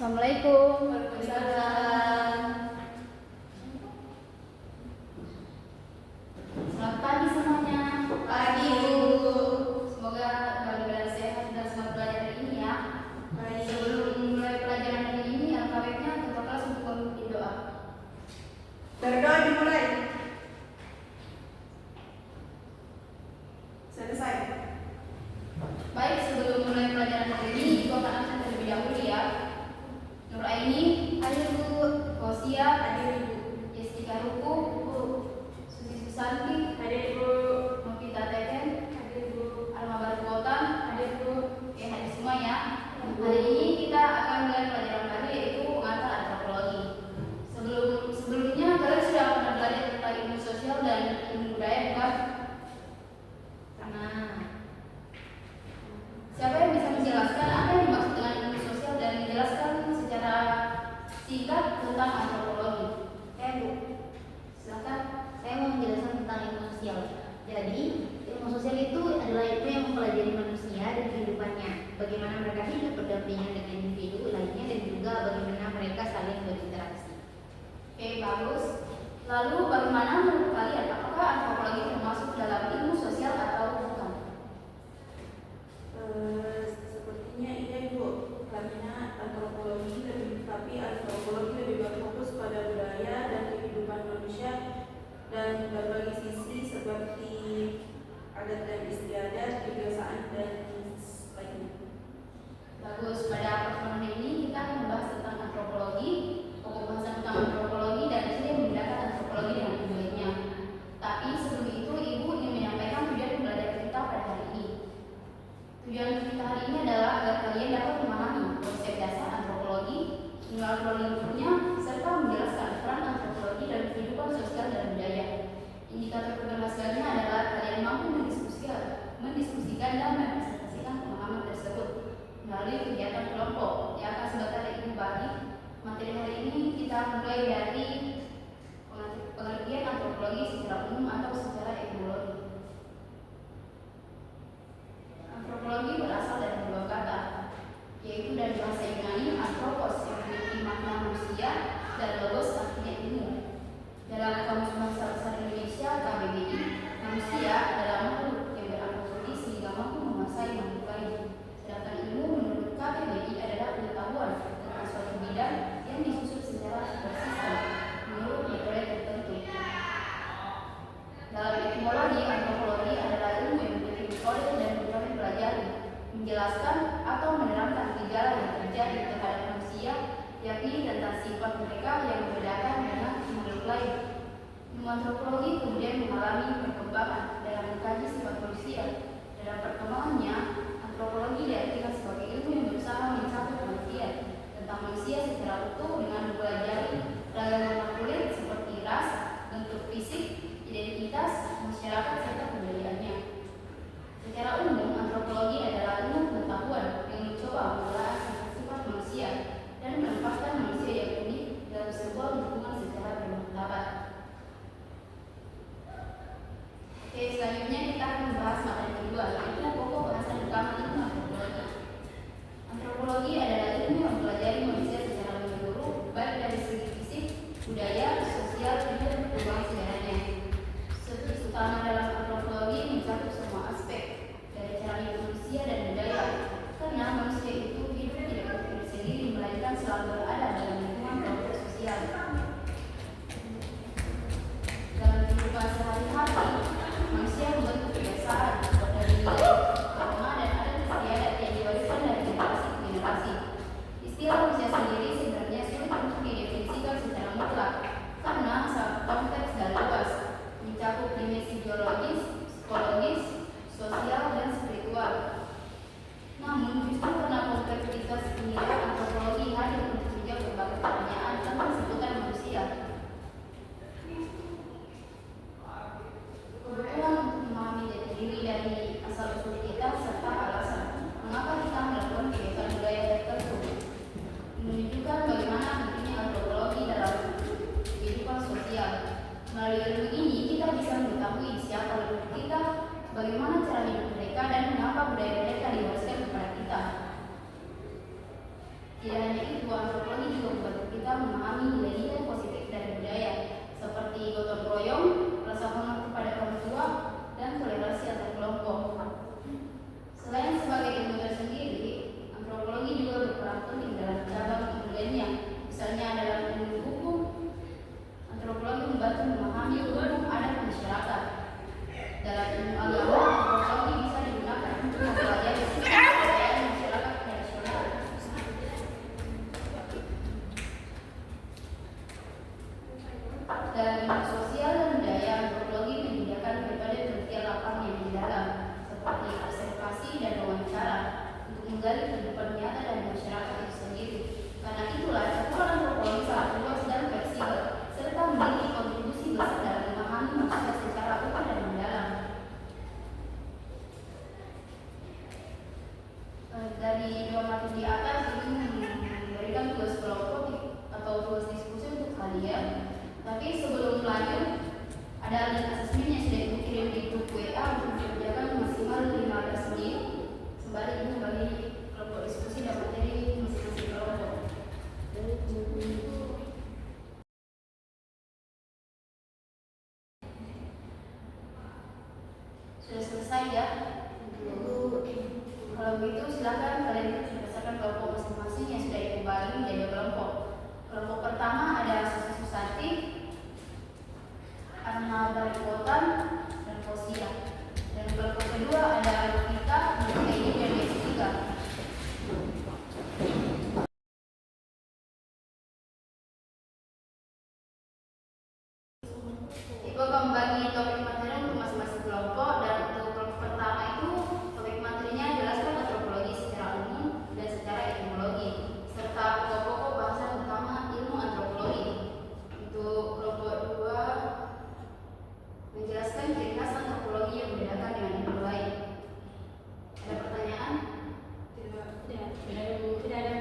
Assalamualaikum. Waalaikumsalam. Selamat pagi semuanya. Pagi, Bu. Semoga dalam keadaan sehat dan semangat belajar hari ini ya. Baik. Sebelum mulai pelajaran hari ini, alangkah baiknya ketua kelas untuk memimpin doa. Berdoa dimulai. Selesai. Baik, sebelum mulai pelajaran hari ini, Ibu akan absen terlebih dahulu ya. Nur Aini, hadir Bu. Fosia, Hadir, Ibu. Jessica Ruku, Bu. Susi Susanti, Hadir, Bu. Novita Teten, Hadir, Bu. Alma Barkuotan, Hadir, Bu. Oke, hadir semua ya. Hari ini kita akan mulai pelajaran baru yaitu pengantar antropologi. Sebelumnya kalian sudah pernah belajar tentang ilmu sosial dan ilmu budaya bukan? Siapa yang bisa menjelaskan apa yang dimaksud dengan ilmu sosial dan menjelaskan secara singkat tentang antropologi? Bu, silakan. Saya mau menjelaskan tentang ilmu sosial. Jadi, ilmu sosial itu adalah ilmu yang mempelajari manusia dan kehidupannya, bagaimana mereka hidup berdampingan dengan individu lainnya dan juga bagaimana mereka saling berinteraksi. Oke, bagus. Lalu bagaimana menurut kalian? Apakah antropologi termasuk dalam ilmu sosial atau bukan? Sepertinya iya, Ibu. Karena antropologi lebih berfokus pada budaya dan kehidupan manusia dan berbagai sisi seperti adat dan istiadat, kebiasaan dan lainnya. Bagus, pada pertemuan ini kita akan membahas tentang antropologi, pokok bahasan tentang antropologi dan di sini membedakan antropologi dengan ilmu lainnya. Tapi sebelum itu Ibu ingin menyampaikan tujuan pembelajaran kita pada hari ini. Tujuan kita hari ini adalah agar kalian dapat memahami konsep dasar antropologi, mengenal lingkupnya, serta menjelaskan peran antropologi dalam kehidupan sosial dan budaya. Indikator keberhasilannya adalah kalian mampu mendiskusikan dan mempresentasikan pemahaman tersebut melalui kegiatan kelompok yang akan sebentar Ibu bagi. Materi hari ini kita mulai dari pengertian antropologi secara umum atau secara etimologi. Antropologi berasal dari dua kata, yaitu dari bahasa Yunani anthropos yang memiliki makna manusia dan logos artinya ilmu. Dalam Kamus Bahasa Besar Indonesia KBBI, manusia adalah makhluk yang beraktivitas sehingga mampu menguasai makhluk lain. Sedangkan ilmu menurut KBBI adalah pengetahuan tentang suatu bidang yang disusun secara bersistem menurut metode tertentu. Dalam etimologi, antropologi adalah ilmu yang memiliki metode dan metode pelajari, menjelaskan atau menerangkan gejala yang terjadi terhadap manusia, yakni tentang sifat mereka yang membedakan dengan makhluk lain. Ilmu antropologi kemudian mengalami perkembangan dalam mengkaji sifat manusia. Dalam perkembangannya, antropologi diartikan sebagai ilmu yang berusaha mencapai pengertian tentang manusia secara utuh dengan mempelajari ragam warna kulit seperti ras, bentuk fisik, identitas, masyarakat, serta kebudayaannya. Secara umum, antropologi adalah ilmu pengetahuan yang mencoba menelaah sifat manusia dan menempatkan manusia yang unik dalam sebuah lingkungan secara bermartabat. Oke, selanjutnya kita akan membahas materi kedua, yaitu pokok bahasan utama ilmu antropologi. Antropologi adalah ilmu yang mempelajari manusia secara menyeluruh, baik dari segi fisik, budaya, sosial, dan perkembangan sejarahnya. Struktur utama dalam antropologi mencakup semua aspek, dari cara hidup manusia dan budaya, karena manusia itu hidup tidak berdiri sendiri, melainkan selalu berada dalam lingkungan kelompok sosial. Dalam kehidupan sehari-hari, manusia membentuk kebiasaan dari nilai, norma, dan adat istiadat yang diwariskan dari generasi ke generasi. Istilah manusia sendiri sebenarnya sulit untuk didefinisikan secara mutlak, karena sangat kompleks dan luas, mencakup dimensi biologis, psikologis, sosial, dan spiritual. Namun, justru karena kompleksitas inilah antropologi hadir untuk menjawab Tidak hanya itu, antropologi juga membantu kita memahami nilai-nilai positif dari budaya, seperti gotong royong, rasa hormat kepada orang tua, dan toleransi antar kelompok. Selain sebagai ilmu tersendiri, antropologi juga berperan penting dalam cabang ilmu lainnya. Misalnya dalam ilmu hukum, antropologi membantu memahami hukum adat masyarakat. Dalam ilmu agama, antropologi bisa digunakan untuk mempelajari sistem kepercayaan masyarakat tradisional. Dalam ilmu sosial dan budaya, antropologi menyediakan metode penelitian lapangan yang mendalam, seperti observasi dan wawancara, untuk menggali kehidupan nyata dan masyarakat itu sendiri. Karena itulah, cakupan antropologi sangat luas dan fleksibel, serta memiliki kontribusi besar dalam memahami manusia secara utuh dan mendalam. Dari dua materi di atas ini memberikan tugas kelompok atau tugas diskusi untuk kalian. Tapi sebelum lanjut, ada link asesmen yang sudah ibu kirim di grup WA untuk dikerjakan maksimal 15 menit. Sembari ibu bagi kelompok diskusi dan materi masing-masing kelompok. Sudah selesai ya? Kalau begitu silakan kalian berdasarkan kelompok masing-masing yang sudah ibu bagi menjadi kelompok. Kelompok pertama ada Susi Susanti, Anna Barikotan, dan Fosia. Dan kelompok kedua ada Rufita, Edi, dan Jessica. Ibu akan membagi topik materi untuk masing-masing kelompok, dan untuk kelompok pertama itu topik materinya jelaskan antropologi secara umum dan secara etimologi, serta pokok-pokok bahasan utama ilmu antropologi. Untuk kelompok kedua menjelaskan ciri khas antropologi yang membedakan dengan ilmu lain. Ada pertanyaan? Tidak ada.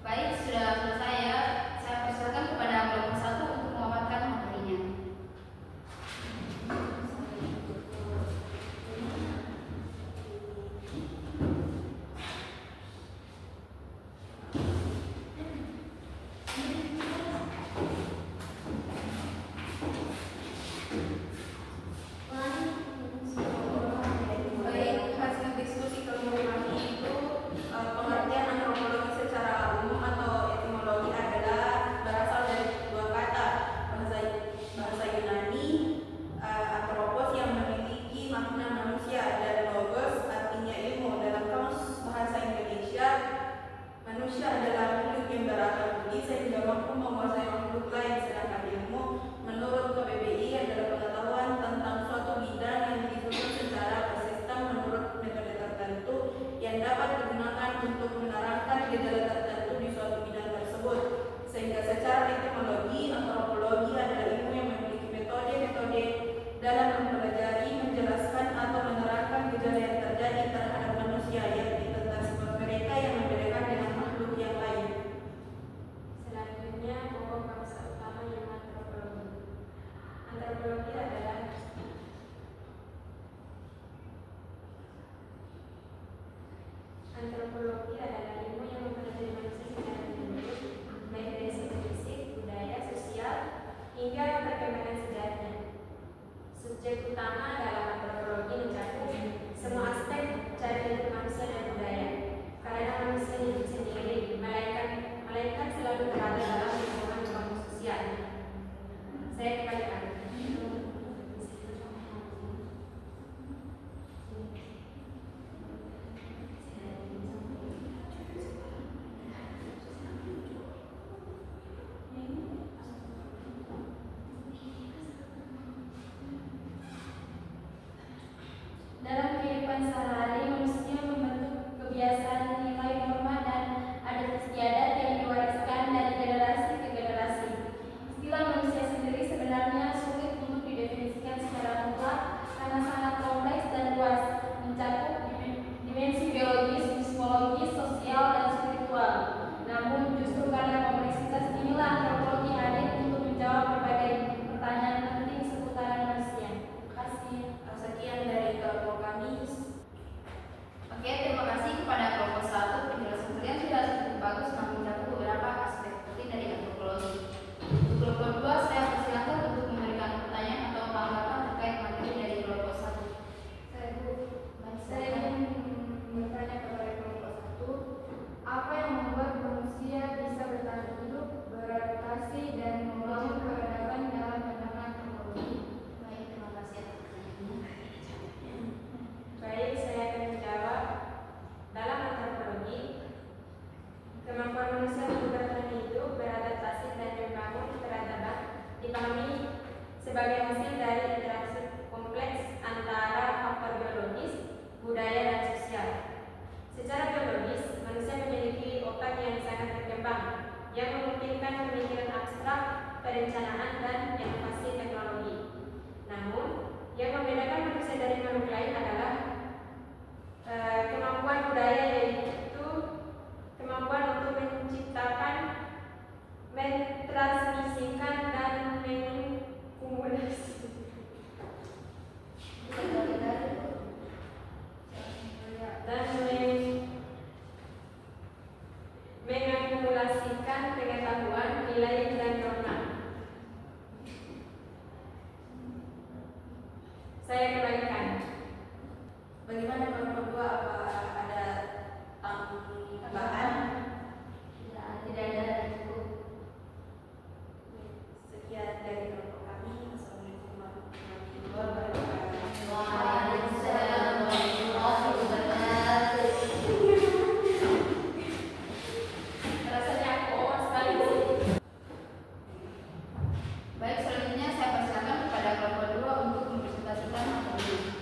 Baik, sudah selesai ya. Saya persilakan kepada kelompok 1 untuk memaparkan materinya. Baik, hasil diskusi kelompok kami itu pengertian antropologi Tambahan? Tidak ada cukup. Sekian dari kelompok kami. Assalamualaikum warahmatullahi wabarakatuh. Waalaikumsalam warahmatullahi wabarakatuh. Rasanya kok sekali. Baik, selanjutnya saya persilakan kepada kelompok 2 untuk mempresentasikan materi.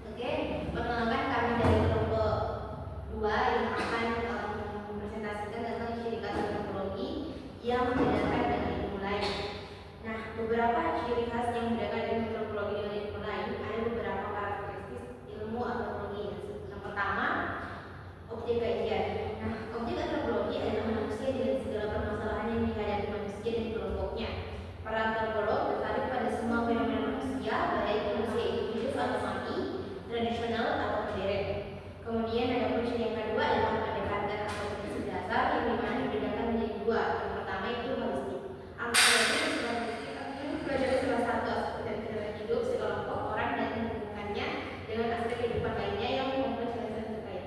Oke, perkenalkan kami dari kelompok 2 yang akan mempresentasikan tentang ciri khas antropologi yang membedakan dengan ilmu lain. Nah, beberapa ciri khas yang membedakan ilmu antropologi dengan ilmu lain ada beberapa karakteristik ilmu antropologi. Yang pertama, objek kajian. Nah, objek antropologi adalah manusia dengan segala permasalahan yang dihadapi manusia dan kelompoknya. Para antropolog tertarik pada semua fenomena manusia, baik manusia itu hidup atau mati, tradisional atau modern. Kemudian ada kunci yang kedua adalah pendekatan atau prinsip dasar yang dimana dibedakan menjadi dua. Yang pertama itu holistik. Antropologi belajar salah satu aspek dari kehidupan hidup sekelompok orang dan menghubungkannya dengan aspek kehidupan lainnya yang kompleks dan terkait.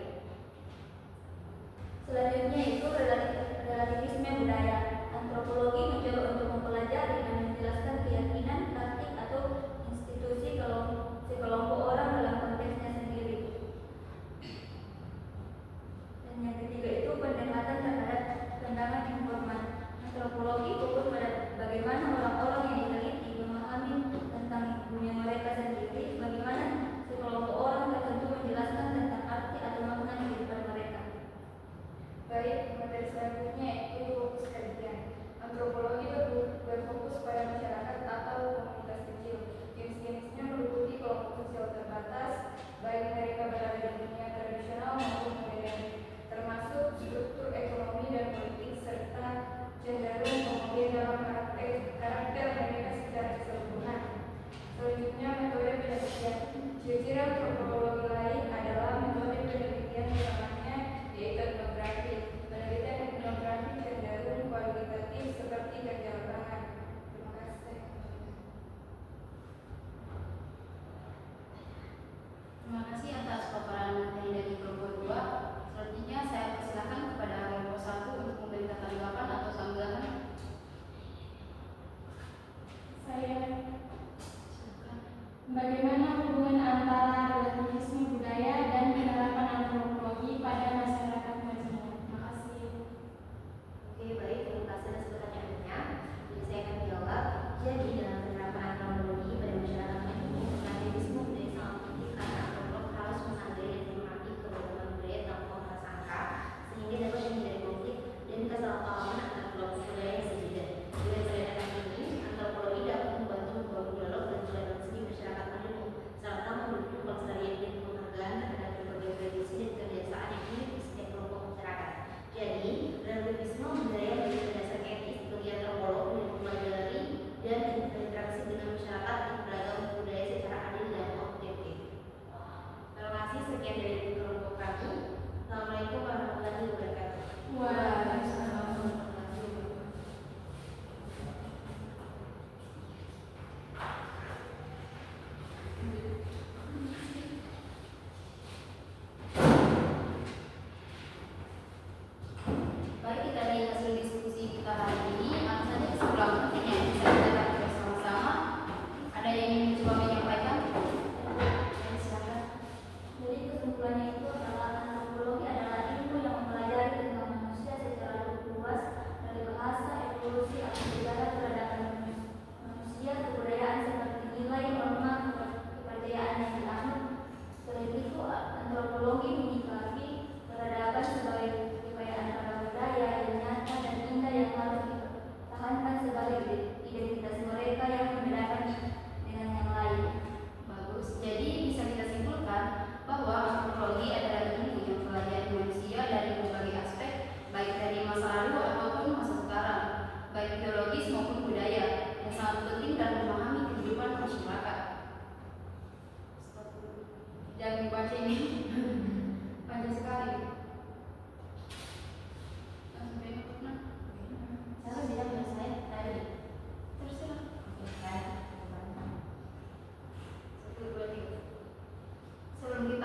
Selanjutnya itu relativisme budaya. Antropologi mencoba untuk mempelajari dan menjelaskan keyakinan, praktik atau institusi sekelompok orang dalam konteksnya sendiri. Dan yang ketiga itu pendekatan terhadap pandangan informan. Antropologi fokus pada bagaimana orang-orang yang diteliti memahami tentang dunia mereka sendiri, bagaimana sekelompok orang tertentu menjelaskan tentang arti atau makna kehidupan mereka. Baik, materi selanjutnya itu fokus kajian. Antropologi berfokus pada masyarakat atau komunitas kecil. Jenis-jenisnya meliputi kelompok sosial terbatas, baik mereka berada di dunia tradisional maupun modern, termasuk struktur ekonomi dan politik serta cenderung homogen dalam karakter mereka secara keseluruhan. Selanjutnya metode penelitian. Ciri-ciri antropologi lain adalah metode penelitian utamanya yaitu etnografi. Penelitian etnografi cenderung kualitatif seperti kerja lapangan. Terima kasih. Terima kasih atas paparan materi dari kelompok 2. Selanjutnya saya persilakan kepada kelompok 1 untuk memberikan tanggapan atau sanggahan. Saya bagaimana hubungan antara relativisme budaya dan penerapan antropologi pada masyarakat marginal? Terima kasih. Oke, baik, terima kasih atas pertanyaannya. Jadi saya akan jawab. Jadi dalam penerapan antropologi pada masyarakat marginal, relativisme budaya sangat penting karena antropolog harus menghargai dan memahami keberagaman budaya tanpa prasangka sehingga dapat menghindari konflik dan kesalahpahaman antara kelompok budaya yang berbeda. Dengan pendekatan ini, antropologi dapat membantu membangun dialog dan toleransi di masyarakat marginal.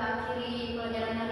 akhiri pelajaran hari